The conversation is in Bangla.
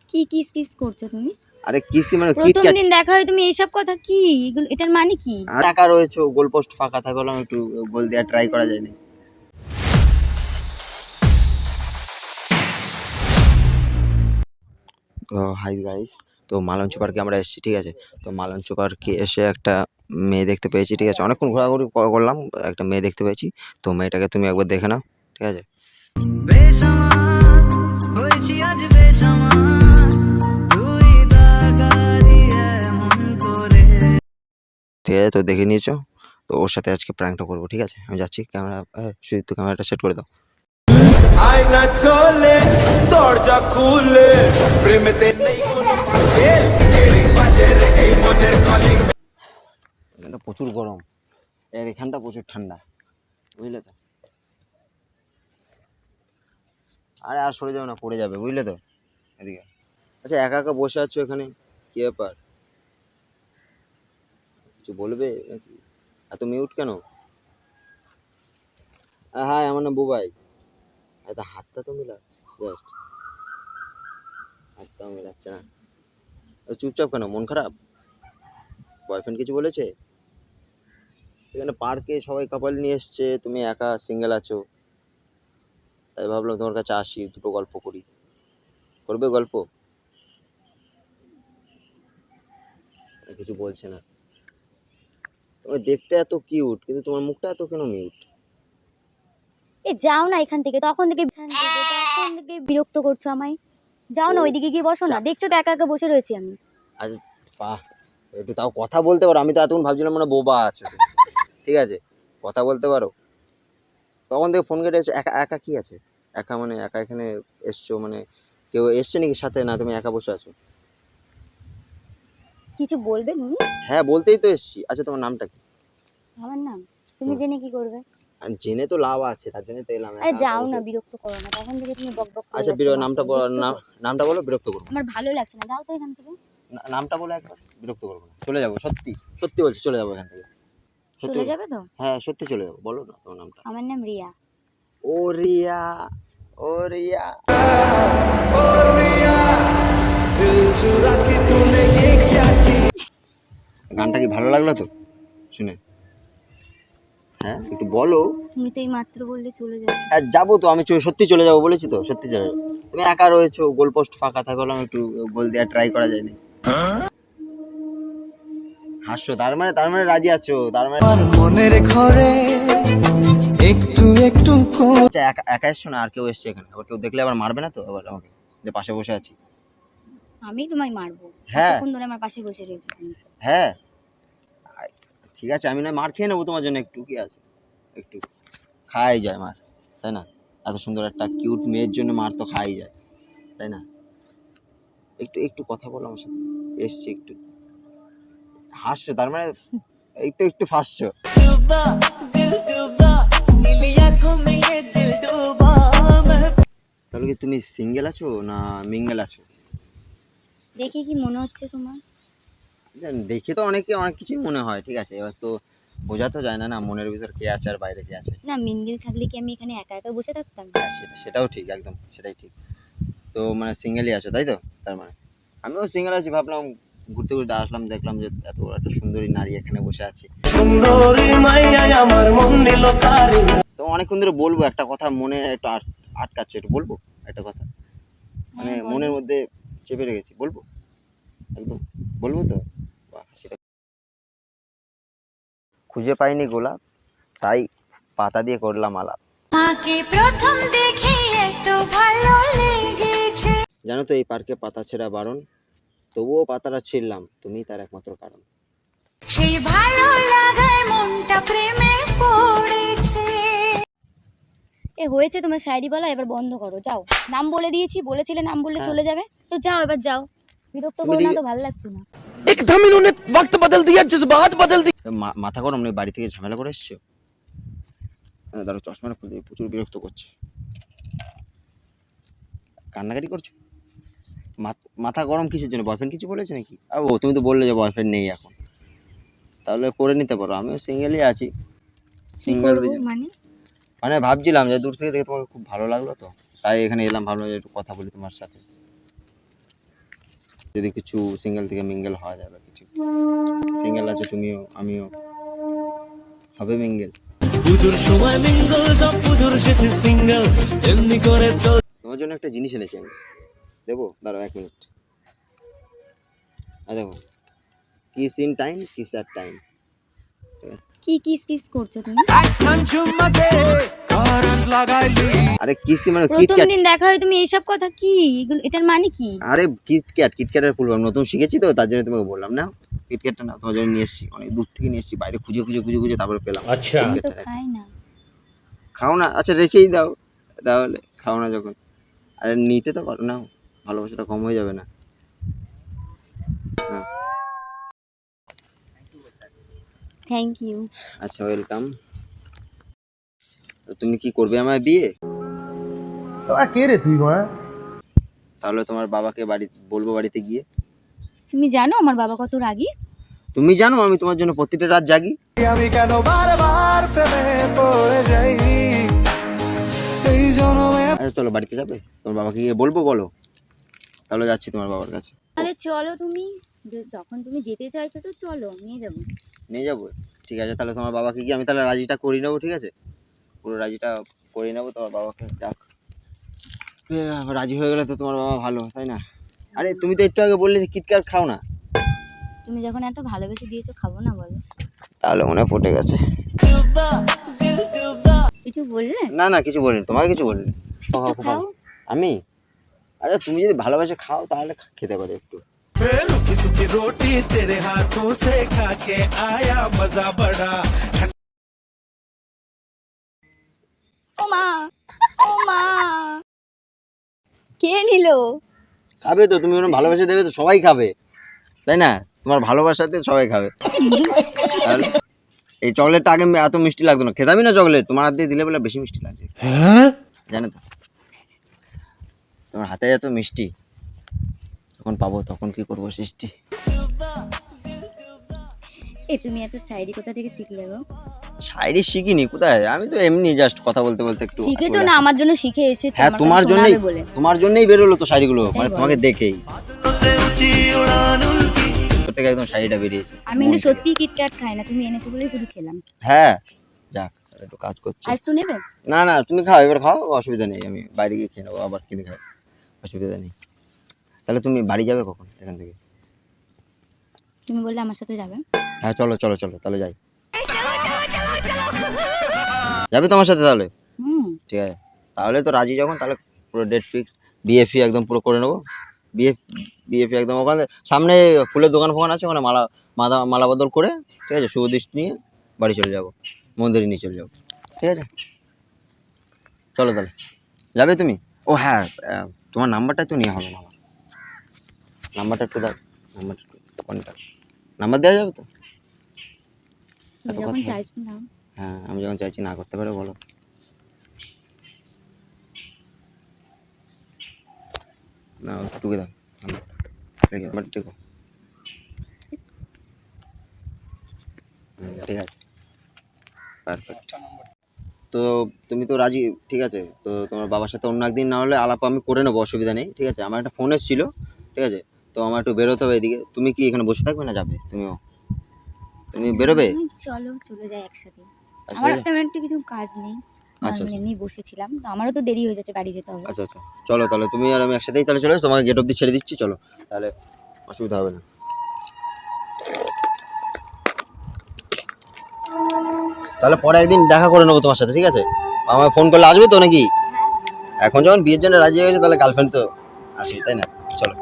কি কিস কিস করছো তুমি? আরে কিসি মানে প্রথম কিটক্যাট। দিন দেখা হয় তুমি এইসব কথা কি? এগুলো এটার মানে কি? টাকা রয়েছে, গোল পোস্ট ফাঁকা থাকে, বললাম একটু গোল দেওয়া ট্রাই করা যায়নি। তো হাই গাইস, তো মালঞ্চ পার্কে আমরা এসেছি, ঠিক আছে। তো মালঞ্চ পার্কে এসে একটা মেয়ে দেখতে পেয়েছি, ঠিক আছে। অনেকক্ষণ ঘোরাঘুরি করলাম, একটা মেয়ে দেখতে পেয়েছি। তো মেয়েটাকে তুমি একবার দেখে নাও, ঠিক আছে। ঠিক আছে, তো দেখে নিয়েছো। তো ওর সাথে আজকে প্র্যাঙ্কটা করবো, ঠিক আছে। আমি যাচ্ছি, ক্যামেরা শুধু তো ক্যামেরাটা সেট করে দাও। আয়না চলে দরজা খুলে প্রেমেতে নেই কোনো ফাঁসে এই বাজের এই মনের কলিং। এখানটা প্রচুর গরম, আর এখানটা প্রচুর ঠান্ডা, বুঝলে তো। আরে আর সরে যাবে না, পড়ে যাবে, বুঝলে তো। এদিকে আচ্ছা, একা একা বসে আছো এখানে, কি ব্যাপার? কিছু বলবে নাকি? এত মিউট কেন? হ্যাঁ, আমার নাম বুবাই। এত হাতটা তো মিলা, জাস্ট হাতটাও মিলাচ্ছে না। এত চুপচাপ কেন? মন খারাপ? বয়ফ্রেন্ড কিছু বলেছে? এখানে পার্কে সবাই কাপল নিয়ে এসছে, তুমি একা সিঙ্গেল আছো, তাই ভাবলাম তোমার কাছে আসি, দুটো গল্প করি। করবে গল্প? কিছু বলছে না। তোমার দেখতে এত কিউট, কিন্তু তোমার মুখটা এত কেন মিউট? এ যাও না এখান থেকে, তখন থেকে বিরক্ত করছো আমায়। যাও না, ও, ওইদিকে গিয়ে বসো না, দেখছো তো একা একা বসে রয়েছি আমি। আজ বাহ, একটু তাও কথা বলতে পারো। আমি তো এতক্ষণ ভাবছিলাম মানে বোবা আছে তুমি। ঠিক আছে, কথা বলতে পারো। তখন থেকে ফোন কেটে এসছো, একা একা কি আছে? একা মানে একা এখানে এসছো মানে কেউ এসছে নাকি সাথে? না তুমি একা বসে আছো? কিছু বলবে তুমি? হ্যাঁ, বলতেই তো এসছি। আচ্ছা, তোমার নামটা কি? আমার নাম তুমি জেনে কি করবে? আর জেনে তো লাভ আছে, তার জন্য তো এলাম, আরে একা একা যাও বসে না, আছি। বিরক্ত করো না, তখন থেকে তুমি বক বক করে আচ্ছা, যাচ্ছ নামটা মাথায়, দেখছো তো। নামটা বলো, বিরক্ত করবো না। আমার ভালো লাগছে না, যাও তো এখান থেকে। নামটা বলো একবার, বিরক্ত করবো না, চলে যাবো। সত্যি সত্যি বলছি, চলে যাবো এখান থেকে, সত্যি চলে বলছি। যাবে তো? হ্যাঁ, সত্যি চলে যাবো, বলো না তোমার নামটা। আমার নাম রিয়া। ও রিয়া, ও রিয়া। গানটা কি ভালো লাগলো তো শুনে? হ্যাঁ, একটু বলো। তুমি তো এই মাত্র বললে চলে যাবে। হ্যাঁ, যাবো তো আমি, সত্যি চলে যাবো বলেছি তো, সত্যি চলে যাবো। তুমি একা রয়েছো, গোল পোস্ট ফাঁকা থাকে, বললাম একটু গোল দেওয়া ট্রাই করা যায়নি। হাসছো, তার মানে রাজি আছো, তার মানে। মনের ঘরে একটু একটু আচ্ছা, একা একা এসছো না আর কেউ এসছে এখানে? আবার কেউ দেখলে আবার মারবে না তো আবার আমাকে, যে পাশে বসে আছি? আমি তোমায় মারবো? হ্যাঁ এতক্ষণ ধরে আমার পাশে বসে রয়েছে তুমি। হ্যাঁ, ঠিক আছে, আমি না মার খেয়ে নেবো তোমার জন্য, একটু কি আছে, একটু খাই যায় মার, তাই না? এত সুন্দর একটা কিউট মেয়ের জন্য মার তো খাই যায়, তাই না? একটু একটু কথা বলো আমার সাথে, এসছি একটু। হাসছো, তার মানে একটু একটু ফাঁসছো। তাহলে কি তুমি সিঙ্গেল আছো না মিঙ্গেল আছো? দেখে কি মনে হচ্ছে তোমার? দেখে তো অনেকে অনেক কিছুই মনে হয়, ঠিক আছে। এবার তো বোঝা তো যায় না, না মনের ভিতর কে আছে আর বাইরে কে আছে। না, মিঙ্গেল থাকলে কি আমি এখানে একা একা বসে থাকতাম? হ্যাঁ, সেটাও ঠিক, একদম সেটাই ঠিক। তো মানে সিঙ্গেলই আছো, তাই তো? তার মানে আমিও সিঙ্গেল আছি, ভাবলাম ঘুরতে ঘুরতে আসলাম, দেখলাম যে এত বড় একটা সুন্দরী নারী এখানে বসে আছে। সুন্দরী মাইয়া আমার মন নিল তারি। তো অনেকক্ষণ ধরে বলবো একটা কথা, মনে একটু আটকাচ্ছে, একটু বলবো একটা কথা, মানে হ্যাঁ, বলো। মনের মধ্যে চেপে রেখেছি, বলবো একদম, বলবো তো। বাহ, সেটা খুঁজে পাইনি গোলাপ, তাই পাতা দিয়ে করলাম আলাপ। মাকে প্রথম দেখে এত ভালো লেগেছে। জানো তো এই পার্কে পাতা ছেঁড়া বারণ, তবুও পাতাটা ছিঁড়লাম, তুমি তার একমাত্র কারণ। সেই ভালো লাগায় মনটা প্রেমে পড়েছে। এ হয়েছে তোমার শায়রি বলা, এবার বন্ধ করো, যাও। নাম বলে দিয়েছি, বলেছিলে নাম বললে হ্যাঁ, চলে যাবে, তো যাও এবার যাও। বিরক্ত তুমি করো না তো, ভালো লাগছে না। एकदम इन्होंने वक्त बदल दिया जज्बात बदल दिए। মাথা গরম নেই, বাড়ি থেকে ঝামেলা করে এসছো? ধরো চশমাটা খুলে দিই, প্রচুর বিরক্ত করছে। কান্নাকাটি করছো? মাথা গরম কিসের জন্য? বয়ফ্রেন্ড কিছু বলেছে নাকি? ও, তুমি তো বললে যে বয়ফ্রেন্ড নেই এখন, তাহলে করে নিতে পারো, আমিও সিঙ্গেলই আছি। কি সিঙ্গেল করবো মানে? মানে ভাবছিলাম যে দূর থেকে দেখে তোমাকে খুব ভালো লাগলো, তো তাই এখানে এলাম, ভাবলাম যে একটু কথা বলি তোমার সাথে। যদি কিছু সিঙ্গেল থেকে মিঙ্গেল হওয়া যাবে, কিছু সিঙ্গেল আছে তুমিও আমিও, হবে মিঙ্গেল। পুজোর সময় মিঙ্গল, সব পুজোর শেষে সিঙ্গেল, এমনি করে তো। তোমার জন্য একটা জিনিস এনেছি আমি, দেবো? দাঁড়াও 1 মিনিট। দেখো, কিস ইন টাইম, কিস আর টাইম। কি কিস কিস করছো তুমি? আরে কিস মানে প্রথম কিটক্যাট। দিন দেখা হয় তুমি এইসব কথা কি? এগুলো এটার মানে কি? আরে কিটক্যাট, কিটক্যাটের ফুল ফর্ম নতুন শিখেছি তো, তার জন্য তোমাকে বললাম না। কিটক্যাটটা না, তোমার জন্য নিয়ে এসেছি, অনেক দূর থেকে নিয়ে এসেছি, বাইরে খুঁজে খুঁজে খুঁজে খুঁজে তারপরে পেলাম। আচ্ছা, আমি তো খাই না। খাও না? আচ্ছা রেখেই দাও তাহলে, খাও না যখন। আরে নিতে তো পারো না, ভালোবাসাটা কম হয়ে যাবে না? না। Thank you. আচ্ছা ওয়েলকাম। তুমি কি করবে আমার বিয়ে? কে রে তুই মা? তাহলে তোমার বাবাকে বলবো বাড়িতে গিয়ে। তুমি জানো আমার বাবা কত রাগী? তুমি জানো আমি তোমার জন্য প্রতিটা রাত জাগি। আমি কেন বারবার প্রেমে পড়ে যাই এই জনমে। আচ্ছা চলো, বাড়িতে যাবে? তোমার বাবাকে গিয়ে বলবো, বলো। তাহলে যাচ্ছি তোমার বাবার কাছে। তাহলে চলো তুমি, যখন তুমি যেতে চাইছো তো চলো, নিয়ে যাবো। নিয়ে যাবো? ঠিক আছে, তাহলে তোমার বাবাকে গিয়ে আমি তাহলে রাজিটা করে নেবো, ঠিক আছে? পুরো রাজিটা করে নেবো, তোমার বাবাকে ডাক। রাজি হয়ে গেলে তো তোমার বাবা ভালো, তাই না? আরে তুমি তো একটু আগে বললে যে কিটক্যাট খাও না। তুমি যখন এত ভালোবেসে দিয়েছো, খাবো না বলো? তাহলে মনে হয় পটে গেছে। কিছু বললে? না না, কিছু বলিনি, তোমাকে কিছু বলিনি। তো খাও। আমি? আচ্ছা তুমি যদি ভালোবাসে খাও তাহলে খেতে পারি একটু। रुकी सुखी रोटी तेरे हाथों से खा के आया मजा बड़ा। ও মা, ও মা, কে নিল? খাবে তো, তুমি ওরকম ভালোবাসা দেবে তো সবাই খাবে, তাই না? তোমার ভালোবাসাতে সবাই খাবে। তাহলে এই চকলেটটা আগে এত মিষ্টি লাগতো না, খেতামই না চকলেট, তোমার হাত দিয়ে দিলে বলে বেশি মিষ্টি লাগছে, জানো তো? তোমার হাতে এত মিষ্টি, যখন পাবো তখন কি করবো সৃষ্টি। তুমি এত শায়রি কোথা থেকে শিখলে গো? শায়রি শিখিনি কোথায়, আমি তো এমনি জাস্ট কথা বলতে বলতে একটু শিখেছো না? আমার জন্য শিখে এসেছো। হ্যাঁ, আমার কাছে শোনাবে বলে। তোমার জন্যই বেরোলো তো শাড়িগুলো, মানে বলো। তোমাকে দেখেই প্রত্যেকে একদম শাড়িটা বেরিয়েছে। আমি কিন্তু সত্যি কিটক্যাট খাই না, তুমি এনেছো বলেই শুধু খেলাম। হ্যাঁ যাক, তাহলে একটু কাজ করছো। আর একটু নেবে? না না, তুমি খাও, এবার খাও, অসুবিধা নেই, আমি বাইরে গিয়ে খেয়ে নেবো, আবার কিনে খাই, অসুবিধা নেই। তাহলে তুমি বাড়ি যাবে কখন এখান থেকে? তুমি বললে আমার সাথে যাবে। হ্যাঁ চলো চলো চলো, তাহলে যাই। যাবে তোমার সাথে তাহলে? ঠিক আছে, তাহলে তো রাজি যখন, তাহলে পুরো ডেট ফিক্স, বিএফি একদম পুরো করে নেবো। বিএফি একদম ওখানে সামনে ফুলের দোকান ফোকান আছে, ওখানে মালা বদল করে, ঠিক আছে, শুভ দৃষ্টি নিয়ে বাড়ি চলে যাবো, মন্দিরে নিয়ে চলে যাবো, ঠিক আছে? চলো তাহলে, যাবে তুমি? ও হ্যাঁ, তোমার নাম্বারটা তো নেওয়া হবে না, আমার নাম্বারটা একটু দাও, নাম্বারটা একটু কন্ট্যাক্ট নাম্বার দেওয়া যাবে তো? তুমি এত যখন কথা। চাইছো না। হ্যাঁ, আমি যখন চাইছি না করতে পারে, বলো। না টুকে দাও, নাম্বার টেকো। ঠিক আছে, পারফেক্ট। তো তুমি তো রাজি, ঠিক আছে? তো তোমার বাবার সাথে অন্য একদিন না হলে আলাপ আমি করে নেবো, অসুবিধা নেই, ঠিক আছে? আমার একটা ফোন এসেছিলো, ঠিক আছে? তো আমার একটু বেরোতে হবে এদিকে। তুমি কি এখানে বসে থাকবে না যাবে তুমিও? তুমি বেরোবে? চলো চলে যাই একসাথে। আচ্ছা, আমার একটা একটু কিছু কাজ নেই, আচ্ছা, আমি এমনি বসেছিলাম তো, আমারও তো দেরি হয়ে যাচ্ছে, বাড়ি যেতে হবে। আচ্ছা আচ্ছা, চলো তাহলে তুমি আর আমি একসাথেই তাহলে চলো, তোমাকে গেট অব্দি ছেড়ে দিচ্ছি, চলো তাহলে, অসুবিধা হবে না। তাহলে পরে একদিন দেখা করে নেবো তোমার সাথে, ঠিক আছে? আমার ফোন করলে আসবে তো নাকি? এখন যখন বিয়ের জন্য রাজি হয়ে গেছে, তাহলে গার্লফ্রেন্ড তো আসবে, তাই না? চলো।